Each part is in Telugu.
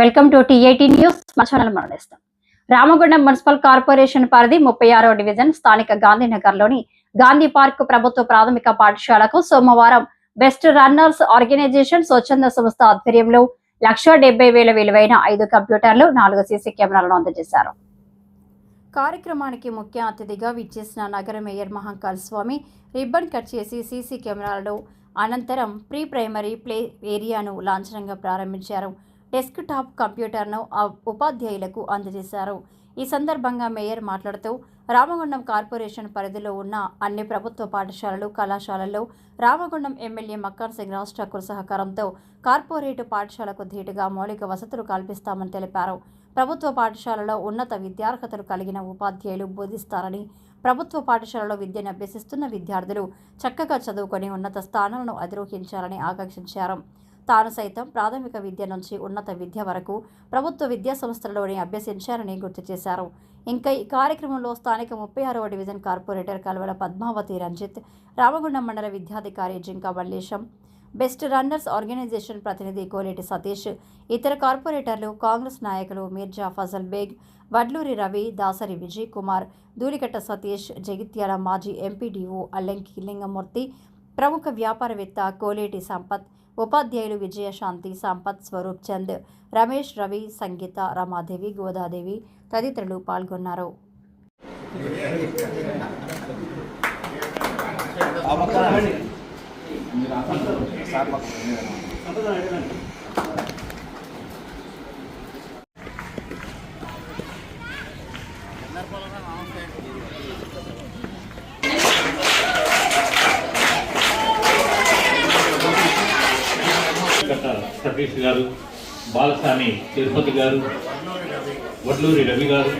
వెల్కమ్ టు టీ18 న్యూస్. మా ఛానల్ మరణిస్తాం. రామగుండం మున్సిపల్ కార్పొరేషన్ పరిధి 36వ డివిజన్ స్థానిక గాంధీనగర్లోని గాంధీ పార్క్ ప్రభుత్వ ప్రాథమిక పాఠశాలకు సోమవారం బెస్ట్ రన్నర్స్ ఆర్గనైజేషన్ స్వచ్ఛంద సంస్థ ఆధ్వర్యంలో 1,70,000 విలువైన 5 కంప్యూటర్లు 4 సీసీ కెమెరాలను అందజేశారు. కార్యక్రమానికి ముఖ్య అతిథిగా విచ్చేసిన నగర మేయర్ మహంకాళ స్వామి రిబ్బన్ కట్ చేసి సీసీ కెమెరాలను అనంతరం ప్రీ ప్రైమరీ ప్లే ఏరియాను లాంఛనంగా ప్రారంభించారు. డెస్క్ టాప్ కంప్యూటర్ను ఉపాధ్యాయులకు అందజేశారు. ఈ సందర్భంగా మేయర్ మాట్లాడుతూ రామగుండం కార్పొరేషన్ పరిధిలో ఉన్న అన్ని ప్రభుత్వ పాఠశాలలు కళాశాలల్లో రామగుండం ఎమ్మెల్యే మక్కాన్ సింగ్ రాజ్ ఠాకూర్ సహకారంతో కార్పొరేటు పాఠశాలకు ధీటుగా మౌలిక వసతులు కల్పిస్తామని తెలిపారు. ప్రభుత్వ పాఠశాలలో ఉన్నత విద్యార్హతలు కలిగిన ఉపాధ్యాయులు బోధిస్తారని, ప్రభుత్వ పాఠశాలలో విద్యను అభ్యసిస్తున్న విద్యార్థులు చక్కగా చదువుకొని ఉన్నత స్థానాలను అధిరోహించాలని ఆకాంక్షించారు. తాను సైతం ప్రాథమిక విద్య నుంచి ఉన్నత విద్య వరకు ప్రభుత్వ విద్యా సంస్థలలోనే అభ్యసించారని గుర్తు చేశారు. ఇంకా ఈ కార్యక్రమంలో స్థానిక 36వ డివిజన్ కార్పొరేటర్ కల్వల పద్మావతి రంజిత్, రామగుండం మండల విద్యాధికారి Jinka Mallesham, best runners organisation ప్రతినిధి కోలేటి సతీష్, ఇతర కార్పొరేటర్లు, కాంగ్రెస్ నాయకులు మీర్జా ఫజల్ బేగ్, వడ్లూరి రవి, దాసరి విజయ్ కుమార్, ధూళికట్ట సతీష్, జగిత్యాల మాజీ ఎంపీడీఓ అల్లెంకి లింగమూర్తి, ప్రముఖ వ్యాపారవేత్త కోలేటి సంపత్, ఉపాధ్యాయులు విజయశాంతి, సంపత్, స్వరూప్ చంద్, రమేష్, రవి, సంగీత, రమాదేవి, గోదాదేవి తదితరులు పాల్గొన్నారు. సతీష్ గారు, బాలసాని తిరుపతి గారు, వడ్లూరి రవి గారు,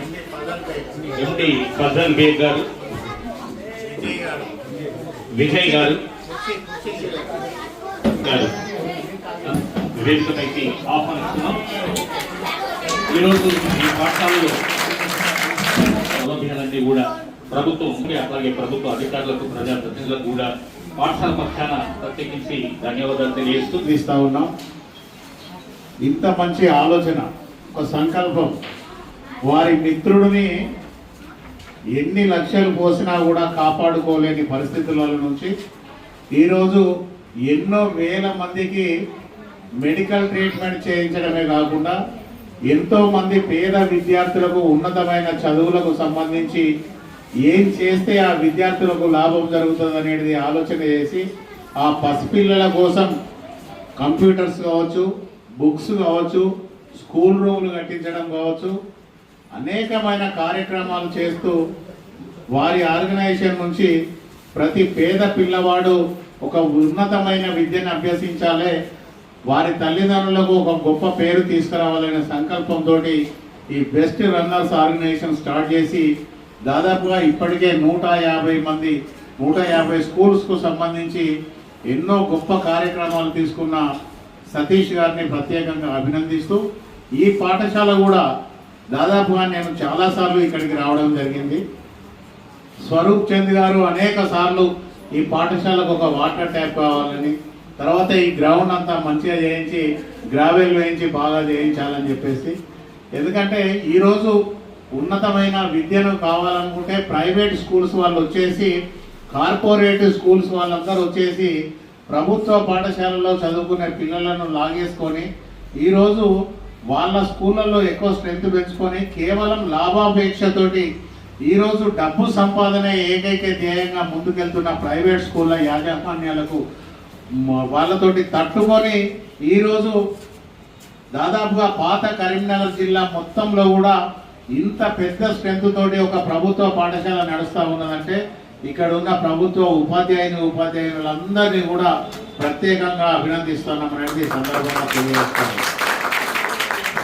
ఎండి ఫజల్ బేగ్ గారు, విజయ్ గారు వేదికపైకి ఆహ్వానిస్తున్నాం. ఈరోజు ఈ పాఠశాలలో సౌలభ్యాలన్నీ కూడా ప్రభుత్వం అలాగే ప్రభుత్వ అధికారులకు, ప్రజాప్రతినిధులకు కూడా పాఠశాల పక్షాన ప్రత్యేకించి ధన్యవాదాలు తెలియజేస్తూ ఉన్నాం. ఇంత మంచి ఆలోచన, ఒక సంకల్పం, వారి మిత్రుడిని ఎన్ని లక్షలు పోసినా కూడా కాపాడుకోలేని పరిస్థితుల నుంచి ఈరోజు ఎన్నో వేల మందికి మెడికల్ ట్రీట్మెంట్ చేయించడమే కాకుండా ఎంతోమంది పేద విద్యార్థులకు ఉన్నతమైన చదువులకు సంబంధించి ఏం చేస్తే ఆ విద్యార్థులకు లాభం జరుగుతుంది అనేది ఆలోచన చేసి ఆ పసిపిల్లల కోసం కంప్యూటర్స్ కావచ్చు, బుక్స్ కావచ్చు, స్కూల్ రూమ్లు కట్టించడం కావచ్చు, అనేకమైన కార్యక్రమాలు చేస్తూ వారి ఆర్గనైజేషన్ నుంచి ప్రతి పేద పిల్లవాడు ఒక ఉన్నతమైన విద్యను అభ్యసించాలి, వారి తల్లిదండ్రులకు ఒక గొప్ప పేరు తీసుకురావాలనే సంకల్పంతో ఈ బెస్ట్ రన్నర్స్ ఆర్గనైజేషన్ స్టార్ట్ చేసి దాదాపుగా ఇప్పటికే 150 స్కూల్స్కు సంబంధించి ఎన్నో గొప్ప కార్యక్రమాలు తీసుకున్న సతీష్ గారిని ప్రత్యేకంగా అభినందిస్తూ, ఈ పాఠశాల కూడా దాదాపుగా నేను చాలాసార్లు ఇక్కడికి రావడం జరిగింది. స్వరూప్ చంద్ గారు అనేక సార్లు ఈ పాఠశాలకు ఒక వాటర్ ట్యాప్ కావాలని, తర్వాత ఈ గ్రౌండ్ అంతా మంచిగా చేయించి గ్రావెల్ వేయించి బాగా చేయించాలని చెప్పేసి, ఎందుకంటే ఈరోజు ఉన్నతమైన విద్యను కావాలనుకుంటే ప్రైవేట్ స్కూల్స్ వాళ్ళు వచ్చేసి, కార్పొరేటివ్ స్కూల్స్ వాళ్ళందరూ వచ్చేసి ప్రభుత్వ పాఠశాలలో చదువుకునే పిల్లలను లాగేసుకొని ఈరోజు వాళ్ళ స్కూళ్ళల్లో ఎక్కువ స్ట్రెంత్ పెంచుకొని కేవలం లాభాపేక్షతోటి ఈరోజు డబ్బు సంపాదనే ఏకైక ధ్యేయంగా ముందుకెళ్తున్న ప్రైవేట్ స్కూళ్ళ యాజమాన్యాలకు వాళ్ళతోటి తట్టుకొని ఈరోజు దాదాపుగా పాత కరీంనగర్ జిల్లా మొత్తంలో కూడా ఇంత పెద్ద స్ట్రెంత్ తోటి ఒక ప్రభుత్వ పాఠశాల నడుస్తూ ఉన్నదంటే ఇక్కడ ఉన్న ప్రభుత్వ ఉపాధ్యాయులందరినీ కూడా ప్రత్యేకంగా అభినందిస్తున్నామనేది సందర్భంగా తెలియజేస్తాను.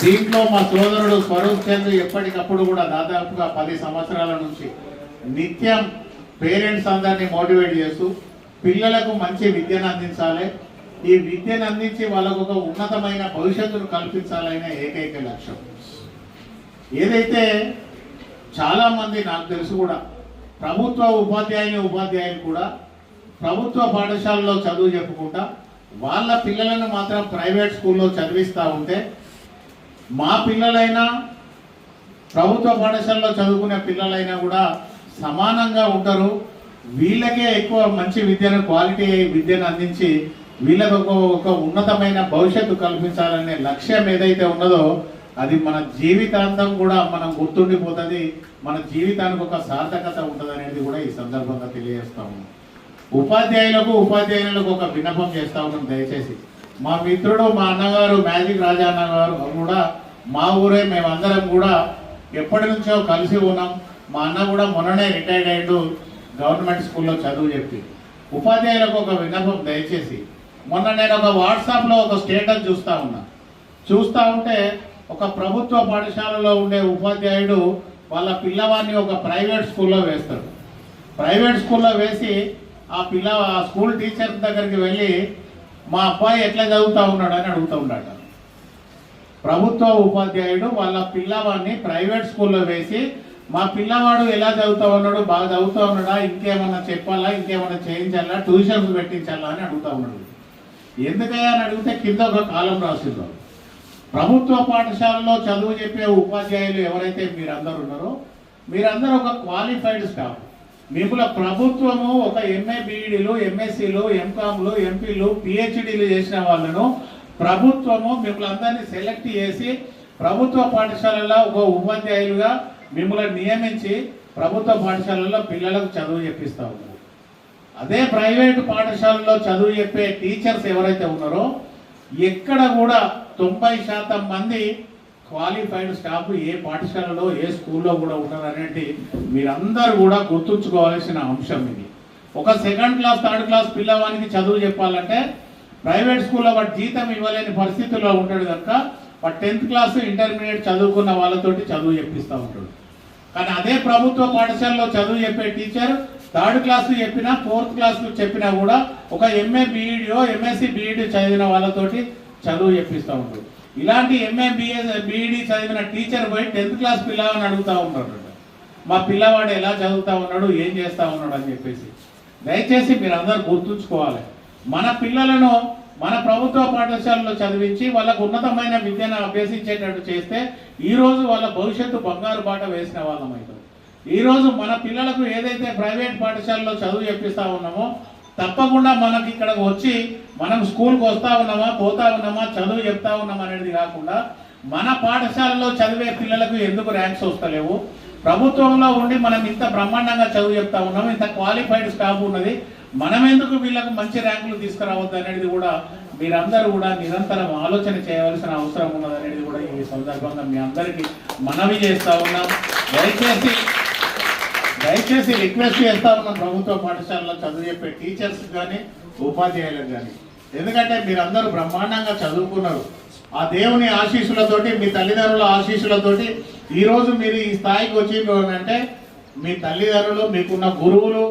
దీంట్లో మా సోదరుడు స్వరూప్ చంద్ర ఎప్పటికప్పుడు కూడా దాదాపుగా 10 సంవత్సరాల నుంచి నిత్యం పేరెంట్స్ అందరినీ మోటివేట్ చేస్తూ పిల్లలకు మంచి విద్యను అందించాలి, ఈ విద్యను అందించి వాళ్ళకు ఒక ఉన్నతమైన భవిష్యత్తును కల్పించాలనే ఏకైక లక్ష్యం. ఏదైతే చాలామంది నాకు తెలుసు కూడా ప్రభుత్వ ఉపాధ్యాయులు కూడా ప్రభుత్వ పాఠశాలలో చదువు చెప్పుకుంటా వాళ్ళ పిల్లలను మాత్రం ప్రైవేట్ స్కూల్లో చదివిస్తూ ఉంటే మా పిల్లలైనా ప్రభుత్వ పాఠశాలలో చదువుకునే పిల్లలైనా కూడా సమానంగా ఉంటారు. వీళ్ళకే ఎక్కువ మంచి విద్యను, క్వాలిటీ విద్యను అందించి వీళ్ళకు ఒక ఉన్నతమైన భవిష్యత్తు కల్పించాలనే లక్ష్యం ఏదైతే ఉన్నదో అది మన జీవితాంతం కూడా మనం గుర్తుండిపోతుంది. మన జీవితానికి ఒక సార్థకత ఉంటుంది అనేది కూడా ఈ సందర్భంగా తెలియజేస్తా ఉన్నాం. ఉపాధ్యాయులకు ఒక విన్నపం చేస్తా ఉన్నాం. దయచేసి మా మిత్రుడు, మా అన్నగారు మ్యాజిక్ రాజా అన్నగారు కూడా మా ఊరే, మేమందరం కూడా ఎప్పటి నుంచో కలిసి ఉన్నాం. మా అన్న కూడా మొన్ననే రిటైర్డ్ అయ్యాడు, గవర్నమెంట్ స్కూల్లో చదువు చెప్పి. ఉపాధ్యాయులకు ఒక విన్నపం దయచేసి, మొన్న నేను ఒక వాట్సాప్లో ఒక స్టేటస్ చూస్తూ ఉంటే ఒక ప్రభుత్వ పాఠశాలలో ఉండే ఉపాధ్యాయుడు వాళ్ళ పిల్లవాడిని ఒక ప్రైవేట్ స్కూల్లో వేస్తాడు. ప్రైవేట్ స్కూల్లో వేసి ఆ స్కూల్ టీచర్ దగ్గరికి వెళ్ళి మా అబ్బాయి ఎట్లా చదువుతూ ఉన్నాడు అని అడుగుతూ ఉన్నాడు. ప్రభుత్వ ఉపాధ్యాయుడు వాళ్ళ పిల్లవాడిని ప్రైవేట్ స్కూల్లో వేసి మా పిల్లవాడు ఎలా చదువుతూ ఉన్నాడు, బాగా చదువుతూ ఉన్నాడా, ఇంకేమన్నా చెప్పాలా, ఇంకేమన్నా చేయించాలా, ట్యూషన్స్ పెట్టించాలా అని అడుగుతూ ఉన్నాడు. ఎందుకయ్యా అని అడిగితే కింద ఒక కాలం రాసిందో, ప్రభుత్వ పాఠశాలలో చదువు చెప్పే ఉపాధ్యాయులు ఎవరైతే మీరందరూ ఉన్నారో మీరందరూ ఒక క్వాలిఫైడ్ స్టాఫ్. మిమ్మల్ని ప్రభుత్వము ఒక ఎంఏ బీఈడీలు, ఎంఎస్సీలు, ఎంకామ్లు, ఎంపీలు, పిహెచ్డీలు చేసిన వాళ్ళను ప్రభుత్వము మిమ్మల్ని అందరినీ సెలెక్ట్ చేసి ప్రభుత్వ పాఠశాలలో ఒక ఉపాధ్యాయులుగా మిమ్మల్ని నియమించి ప్రభుత్వ పాఠశాలలో పిల్లలకు చదువు చెప్పిస్తూ ఉన్నారు. అదే ప్రైవేటు పాఠశాలలో చదువు చెప్పే టీచర్స్ ఎవరైతే ఉన్నారో ఎక్కడ కూడా 90% మంది క్వాలిఫైడ్ స్టాఫ్ ఏ పాఠశాలలో, ఏ స్కూల్లో కూడా ఉన్నారనేది మీరందరూ కూడా గుర్తుంచుకోవాల్సిన అంశం ఇది. ఒక సెకండ్ క్లాస్, థర్డ్ క్లాస్ పిల్లవానికి చదువు చెప్పాలంటే ప్రైవేట్ స్కూల్లో వాడు జీతం ఇవ్వలేని పరిస్థితుల్లో ఉంటాడు కనుక వాడు 10th క్లాస్, ఇంటర్మీడియట్ చదువుకున్న వాళ్ళతోటి చదువు చెప్పిస్తూ ఉంటాడు. కానీ అదే ప్రభుత్వ పాఠశాలలో చదువు చెప్పే టీచర్ 3rd క్లాస్ చెప్పినా, 4th క్లాస్ చెప్పినా కూడా ఒక ఎంఏ బీఈడీయో, ఎంఎస్సీ బీఈడీ చదివిన వాళ్ళతోటి చదువు చెప్పిస్తూ ఉంటాడు. ఇలాంటి ఎంఏ బీఈడీ చదివిన టీచర్ పోయి 10th క్లాస్ పిల్లవాడిని అడుగుతూ ఉంటాడు, మా పిల్లవాడు ఎలా చదువుతూ ఉన్నాడు, ఏం చేస్తూ ఉన్నాడు అని చెప్పేసి. దయచేసి మీరు అందరూ గుర్తుంచుకోవాలి, మన పిల్లలను మన ప్రభుత్వ పాఠశాలలో చదివించి వాళ్ళకు ఉన్నతమైన విద్యను అభ్యసించేటట్టు చేస్తే ఈరోజు వాళ్ళ భవిష్యత్తు బంగారు బాట వేసిన వాళ్ళం అవుతాం. ఈరోజు మన పిల్లలకు ఏదైతే ప్రైవేట్ పాఠశాలలో చదువు చెప్పిస్తూ ఉన్నామో తప్పకుండా మనకి ఇక్కడికి వచ్చి మనం స్కూల్కి వస్తూ ఉన్నామా, పోతా ఉన్నామా, చదువు చెప్తా ఉన్నామా అనేది కాకుండా మన పాఠశాలలో చదివే పిల్లలకు ఎందుకు ర్యాంక్స్ వస్తలేవు, ప్రభుత్వంలో ఉండి మనం ఇంత బ్రహ్మాండంగా చదువు చెప్తా ఉన్నాము, ఇంత క్వాలిఫైడ్ స్టాఫ్ ఉన్నది, మనం ఎందుకు వీళ్ళకు మంచి ర్యాంకులు తీసుకురావద్దు అనేది కూడా మీరందరూ కూడా నిరంతరం ఆలోచన చేయవలసిన అవసరం ఉన్నది అనేది కూడా ఈ సందర్భంగా మీ అందరికీ మనవి చేస్తూ ఉన్నాం. దయచేసి రిక్వెస్ట్ చేస్తా ఉన్నాం ప్రభుత్వ పాఠశాలలో చదువు చెప్పే టీచర్స్ కానీ, ఉపాధ్యాయులకు కానీ. ఎందుకంటే మీరందరూ బ్రహ్మాండంగా చదువుకున్నారు. ఆ దేవుని ఆశీస్సులతోటి, మీ తల్లిదండ్రుల ఆశీస్సులతోటి ఈరోజు మీరు ఈ స్థాయికి వచ్చిండ్రు అంటే మీ తల్లిదండ్రులు, మీకున్న గురువులు,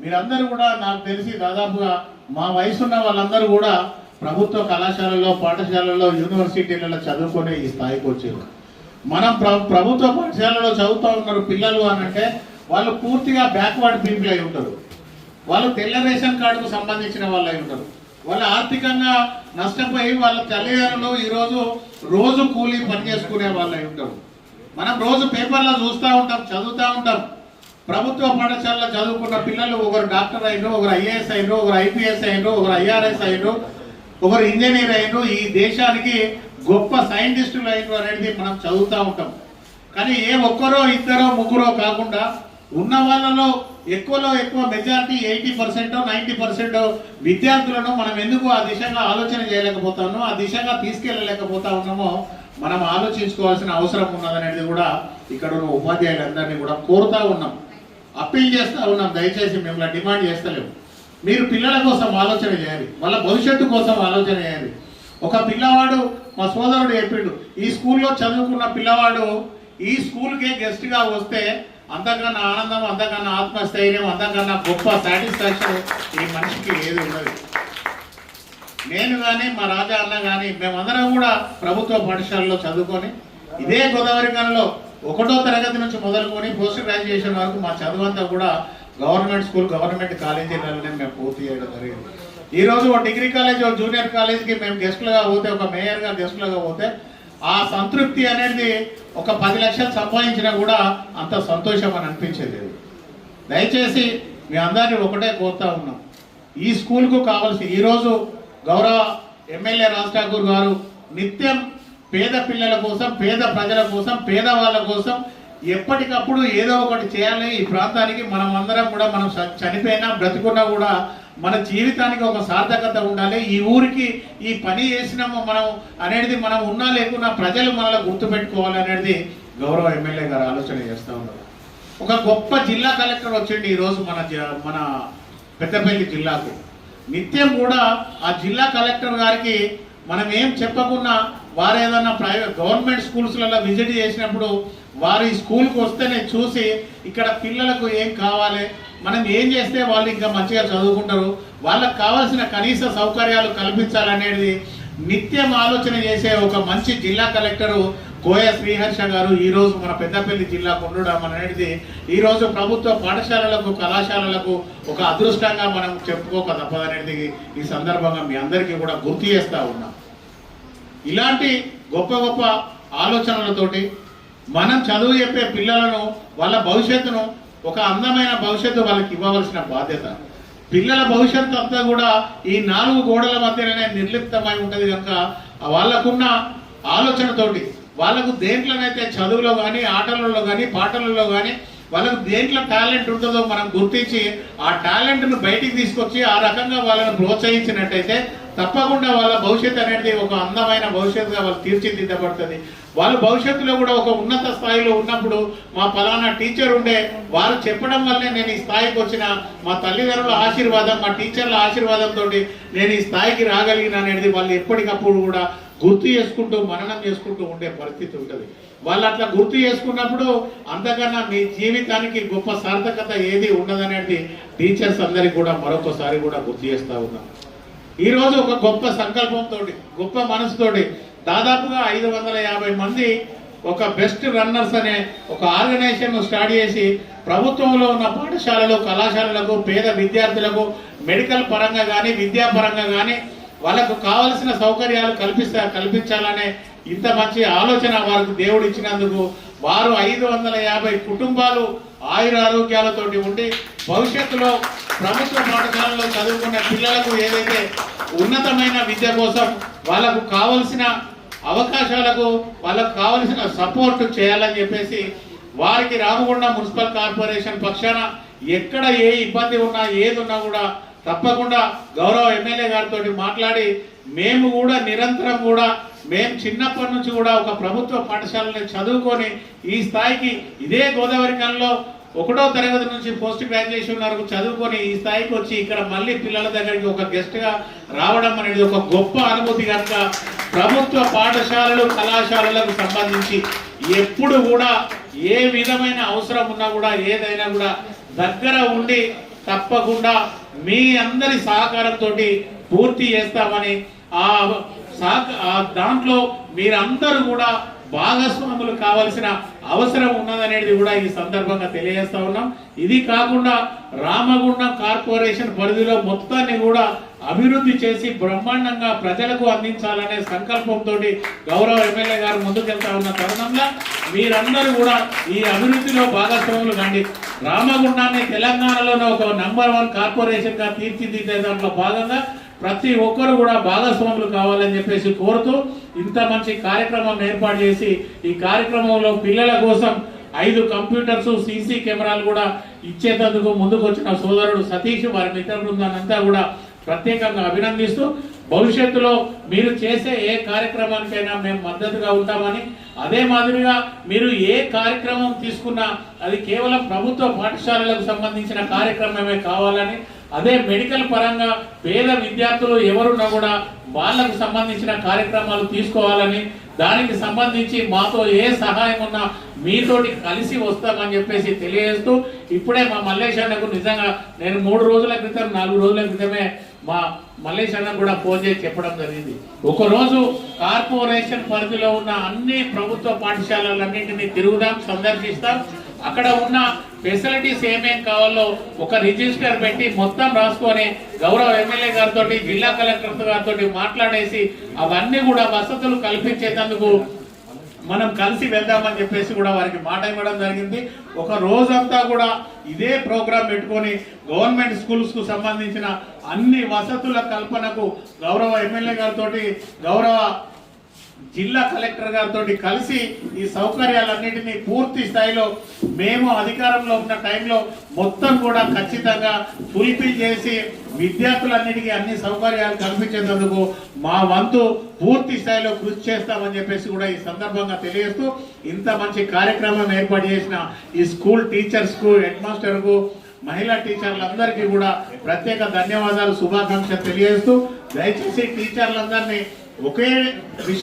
మీరందరూ కూడా నాకు తెలిసి దాదాపుగా మా వయసున్న వాళ్ళందరూ కూడా ప్రభుత్వ కళాశాలలో, పాఠశాలలో, యూనివర్సిటీలలో చదువుకునే ఈ స్థాయికి వచ్చారు. మనం ప్రభుత్వ పాఠశాలలో చదువుతూ ఉన్నారు పిల్లలు అని అంటే వాళ్ళు పూర్తిగా బ్యాక్వర్డ్ పీపుల్ అయి ఉంటారు. వాళ్ళు తెల్ల రేషన్ కార్డుకు సంబంధించిన వాళ్ళు అయి ఉంటారు. వాళ్ళు ఆర్థికంగా నష్టపోయి వాళ్ళ తల్లిదండ్రులు ఈరోజు రోజు కూలీ పని చేసుకునే వాళ్ళు అయి ఉంటారు. మనం రోజు పేపర్లో చూస్తూ ఉంటాం, చదువుతూ ఉంటాం. ప్రభుత్వ పాఠశాలలో చదువుకున్న పిల్లలు ఒకరు డాక్టర్ అయినరు, ఒకరు ఐఏఎస్ అయినరు, ఒకరు ఐపీఎస్ అయినరు, ఒకరు ఐఆర్ఎస్ అయినరు, ఒకరు ఇంజనీర్ అయినరు, ఈ దేశానికి గొప్ప సైంటిస్టులు అయినరు అనేది మనం చదువుతూ ఉంటాం. కానీ ఏ ఒక్కరో, ఇద్దరో, ముగ్గురో కాకుండా ఉన్న వాళ్ళలో ఎక్కువలో ఎక్కువ మెజారిటీ 80%, 90% విద్యార్థులను మనం ఎందుకు ఆ దిశగా ఆలోచన చేయలేకపోతామో, ఆ దిశగా తీసుకెళ్ళలేకపోతా ఉన్నామో మనం ఆలోచించుకోవాల్సిన అవసరం ఉన్నదనేది కూడా ఇక్కడ ఉన్న ఉపాధ్యాయులందరినీ కూడా కోరుతా ఉన్నాం, అప్పీల్ చేస్తూ ఉన్నాం. దయచేసి మిమ్మల్ని డిమాండ్ చేస్తలేము. మీరు పిల్లల కోసం ఆలోచన చేయాలి, వాళ్ళ భవిష్యత్తు కోసం ఆలోచన చేయాలి. ఒక పిల్లవాడు, మా సోదరుడు చెప్పిండు, ఈ స్కూల్లో చదువుకున్న పిల్లవాడు ఈ స్కూల్కే గెస్ట్గా వస్తే అంతకన్నా ఆనందం, అంతకన్నా ఆత్మస్థైర్యం, అంతకన్నా గొప్ప సాటిస్ఫాక్షన్ ఈ మనిషికి ఏది ఉండదు. నేను కానీ, మా రాజా అన్న కానీ మేమందరం కూడా ప్రభుత్వ పాఠశాలలో చదువుకొని ఇదే గోదావరి గనులో 1వ తరగతి నుంచి మొదలుకొని పోస్ట్ గ్రాడ్యుయేషన్ వరకు మా చదువు అంతా కూడా గవర్నమెంట్ స్కూల్, గవర్నమెంట్ కాలేజీలలోనే మేము పూర్తి చేయడం జరిగింది. ఈరోజు ఒక డిగ్రీ కాలేజ్, ఒక జూనియర్ కాలేజ్కి మేము గెస్టులుగా పోతే, ఒక మేయర్గా గెస్టులుగా పోతే ఆ సంతృప్తి అనేది ఒక 10 లక్షలు సంపాదించినా కూడా అంత సంతోషం అని అనిపించేది. దయచేసి మీ అందరినీ ఒకటే కోరుతా ఉన్నాం, ఈ స్కూల్కు కావాల్సి ఈరోజు గౌరవ ఎమ్మెల్యే రాజ్ ఠాకూర్ గారు నిత్యం పేద పిల్లల కోసం, పేద ప్రజల కోసం, పేదవాళ్ళ కోసం ఎప్పటికప్పుడు ఏదో ఒకటి చేయాలి. ఈ ప్రాంతానికి మనం అందరం కూడా, మనం చనిపోయినా బ్రతుకున్నా కూడా మన జీవితానికి ఒక సార్థకత ఉండాలి. ఈ ఊరికి ఈ పని చేసినాము మనం అనేది, మనం ఉన్నా లేకున్నా ప్రజలు మనల్ని గుర్తుపెట్టుకోవాలి అనేది గౌరవ ఎమ్మెల్యే గారు ఆలోచన చేస్తూ ఉన్నారు. ఒక గొప్ప జిల్లా కలెక్టర్ వచ్చింది ఈరోజు మన పెద్దపల్లి జిల్లాకు. నిత్యం కూడా ఆ జిల్లా కలెక్టర్ గారికి మనం ఏం చెప్పకున్నా వారు ఏదైనా గవర్నమెంట్ స్కూల్స్లలో విజిట్ చేసినప్పుడు వారు ఈ స్కూల్కి వస్తేనే చూసి ఇక్కడ పిల్లలకు ఏం కావాలి, మనం ఏం చేస్తే వాళ్ళు ఇంకా మంచిగా చదువుకుంటారు, వాళ్ళకు కావాల్సిన కనీస సౌకర్యాలు కల్పించాలనేది నిత్యం ఆలోచన చేసే ఒక మంచి జిల్లా కలెక్టరు కోయ శ్రీహర్ష గారు ఈరోజు మన పెద్దపల్లి జిల్లాకు ఉండడం అనేది ఈరోజు ప్రభుత్వ పాఠశాలలకు, కళాశాలలకు ఒక అదృష్టంగా మనం చెప్పుకోక తప్పదనేది ఈ సందర్భంగా మీ అందరికీ కూడా గుర్తు చేస్తూ ఉన్నాం. ఇలాంటి గొప్ప గొప్ప ఆలోచనలతోటి మనం చదువు చెప్పే పిల్లలను, వాళ్ళ భవిష్యత్తును, ఒక అందమైన భవిష్యత్తు వాళ్ళకి ఇవ్వవలసిన బాధ్యత. పిల్లల భవిష్యత్తు అంతా కూడా ఈ 4 గోడల మధ్యలోనే నిర్లిప్తమై ఉంటుంది కనుక వాళ్ళకున్న ఆలోచనతోటి వాళ్ళకు దేంట్లోనైతే చదువులో కానీ, ఆటలలో కానీ, పాటలలో కానీ వాళ్ళకు దేంట్లో టాలెంట్ ఉంటుందో మనం గుర్తించి ఆ టాలెంట్ను బయటికి తీసుకొచ్చి ఆ రకంగా వాళ్ళని ప్రోత్సహించినట్టయితే తప్పకుండా వాళ్ళ భవిష్యత్తు అనేది ఒక అందమైన భవిష్యత్తుగా వాళ్ళు తీర్చిదిద్దబడుతుంది. వాళ్ళు భవిష్యత్తులో కూడా ఒక ఉన్నత స్థాయిలో ఉన్నప్పుడు మా ఫలానా టీచర్ ఉండే, వారు చెప్పడం వల్లే నేను ఈ స్థాయికి వచ్చిన, మా తల్లిదండ్రుల ఆశీర్వాదం, మా టీచర్ల ఆశీర్వాదంతో నేను ఈ స్థాయికి రాగలిగిన అనేది వాళ్ళు ఎప్పటికప్పుడు కూడా గుర్తు చేసుకుంటూ, మననం చేసుకుంటూ ఉండే పరిస్థితి ఉంటుంది. వాళ్ళు అట్లా గుర్తు చేసుకున్నప్పుడు అంతకన్నా మీ జీవితానికి గొప్ప సార్థకత ఏది ఉండదనేది టీచర్స్ అందరికి కూడా మరొకసారి కూడా గుర్తు చేస్తూ ఉన్నాం. ఈరోజు ఒక గొప్ప సంకల్పంతో, గొప్ప మనసుతోటి దాదాపుగా 550 మంది ఒక బెస్ట్ రన్నర్స్ అనే ఒక ఆర్గనైజేషన్ స్టార్ట్ చేసి ప్రభుత్వంలో ఉన్న పాఠశాలలు, కళాశాలలకు, పేద విద్యార్థులకు మెడికల్ పరంగా కానీ, విద్యాపరంగా కానీ వాళ్ళకు కావలసిన సౌకర్యాలు కల్పించాలనే ఇంత మంచి ఆలోచన వారికి దేవుడు ఇచ్చినందుకు వారు 550 కుటుంబాలు ఆయుర ఆరోగ్యాలతోటి ఉండి భవిష్యత్తులో ప్రభుత్వ పాఠశాలలో చదువుకున్న పిల్లలకు ఏదైతే ఉన్నతమైన విద్య కోసం వాళ్ళకు కావలసిన అవకాశాలకు, వాళ్ళకు కావలసిన సపోర్ట్ చేయాలని చెప్పేసి వారికి రామగుండం మున్సిపల్ కార్పొరేషన్ పక్షాన ఎక్కడ ఏ ఇబ్బంది ఉన్నా, ఏది ఉన్నా కూడా తప్పకుండా గౌరవ ఎమ్మెల్యే గారితో మాట్లాడి మేము కూడా నిరంతరం కూడా మేము చిన్నప్పటి నుంచి కూడా ఒక ప్రభుత్వ పాఠశాలని చదువుకొని ఈ స్థాయికి ఇదే గోదావరి కల్లో 1వ తరగతి నుంచి పోస్ట్ గ్రాడ్యుయేషన్ వరకు చదువుకొని ఈ స్థాయికి వచ్చి ఇక్కడ మళ్ళీ పిల్లల దగ్గరికి ఒక గెస్ట్గా రావడం అనేది ఒక గొప్ప అనుభూతి కనుక ప్రభుత్వ పాఠశాలలు, కళాశాలలకు సంబంధించి ఎప్పుడు కూడా ఏ విధమైన అవసరం ఉన్నా కూడా, ఏదైనా కూడా దగ్గర ఉండి తప్పకుండా మీ అందరి సహకారంతో పూర్తి చేస్తామని, దాంట్లో మీరందరూ కూడా భాగస్వాములు కావాల్సిన అవసరం ఉన్నదనేది కూడా ఈ సందర్భంగా తెలియజేస్తా ఉన్నాం. ఇది కాకుండా రామగుండం కార్పొరేషన్ పరిధిలో మొత్తాన్ని కూడా అభివృద్ధి చేసి బ్రహ్మాండంగా ప్రజలకు అందించాలనే సంకల్పంతో గౌరవ ఎమ్మెల్యే గారు ముందుకెళ్తా ఉన్న తరుణంలో మీరందరూ కూడా ఈ అభివృద్ధిలో భాగస్వాములు కండి. రామగుండాన్ని తెలంగాణలోనే ఒక నంబర్ 1 కార్పొరేషన్గా తీర్చిదిద్దే దాంట్లో భాగంగా ప్రతి ఒక్కరు కూడా భాగస్వాములు కావాలని చెప్పేసి కోరుతూ ఇంత మంచి కార్యక్రమం ఏర్పాటు చేసి ఈ కార్యక్రమంలో పిల్లల కోసం 5 కంప్యూటర్స్, సీసీ కెమెరాలు కూడా ఇచ్చేందుకు ముందుకు వచ్చిన సోదరుడు సతీష్, వారి మిత్ర బృందాన్ని అంతా కూడా ప్రత్యేకంగా అభినందిస్తూ భవిష్యత్తులో మీరు చేసే ఏ కార్యక్రమానికైనా మేము మద్దతుగా ఉంటామని, అదే మాదిరిగా మీరు ఏ కార్యక్రమం తీసుకున్నా అది కేవలం ప్రభుత్వ పాఠశాలలకు సంబంధించిన కార్యక్రమమే కావాలని, అదే మెడికల్ పరంగా పేద విద్యార్థులు ఎవరున్నా కూడా వాళ్ళకు సంబంధించిన కార్యక్రమాలు తీసుకోవాలని, దానికి సంబంధించి మాతో ఏ సహాయం ఉన్నా మీతోటి కలిసి వస్తామని చెప్పేసి తెలియజేస్తూ ఇప్పుడే మా మల్లేష్ అన్నకు నిజంగా నేను 3 రోజుల క్రితం 4 రోజుల క్రితమే మా మల్లేష్ అన్న కూడా ఫోన్ చేసి చెప్పడం జరిగింది. ఒకరోజు కార్పొరేషన్ పరిధిలో ఉన్న అన్ని ప్రభుత్వ పాఠశాలలన్నింటినీ తిరుగుదాం, సందర్శిస్తాం, అక్కడ ఉన్న ఫెసిలిటీస్ ఏమేం కావాలో ఒక రిజిస్టర్ పెట్టి మొత్తం రాసుకొని గౌరవ ఎమ్మెల్యే గారితో, జిల్లా కలెక్టర్ గారితో మాట్లాడేసి అవన్నీ కూడా వసతులు కల్పించేందుకు మనం కలిసి వెళ్దామని చెప్పేసి కూడా వారికి మాట ఇవ్వడం జరిగింది. ఒక రోజంతా కూడా ఇదే ప్రోగ్రాం పెట్టుకొని గవర్నమెంట్ స్కూల్స్ కు సంబంధించిన అన్ని వసతుల కల్పనకు గౌరవ ఎమ్మెల్యే గారితో, గౌరవ జిల్లా కలెక్టర్ గారితో కలిసి ఈ సౌకర్యాలన్నింటినీ పూర్తి స్థాయిలో మేము అధికారంలో ఉన్న టైంలో మొత్తం కూడా ఖచ్చితంగా ఫుల్ఫిల్ చేసి విద్యార్థులన్నిటికీ అన్ని సౌకర్యాలు కల్పించేందుకు మా వంతు పూర్తి స్థాయిలో కృషి చేస్తామని చెప్పేసి కూడా ఈ సందర్భంగా తెలియజేస్తూ, ఇంత మంచి కార్యక్రమం ఏర్పాటు చేసిన ఈ స్కూల్ టీచర్స్ కు, హెడ్ మాస్టర్ కు, మహిళా టీచర్లందరికీ కూడా ప్రత్యేక ధన్యవాదాలు, శుభాకాంక్షలు తెలియజేస్తూ, దయచేసి టీచర్లందరినీ ఒకే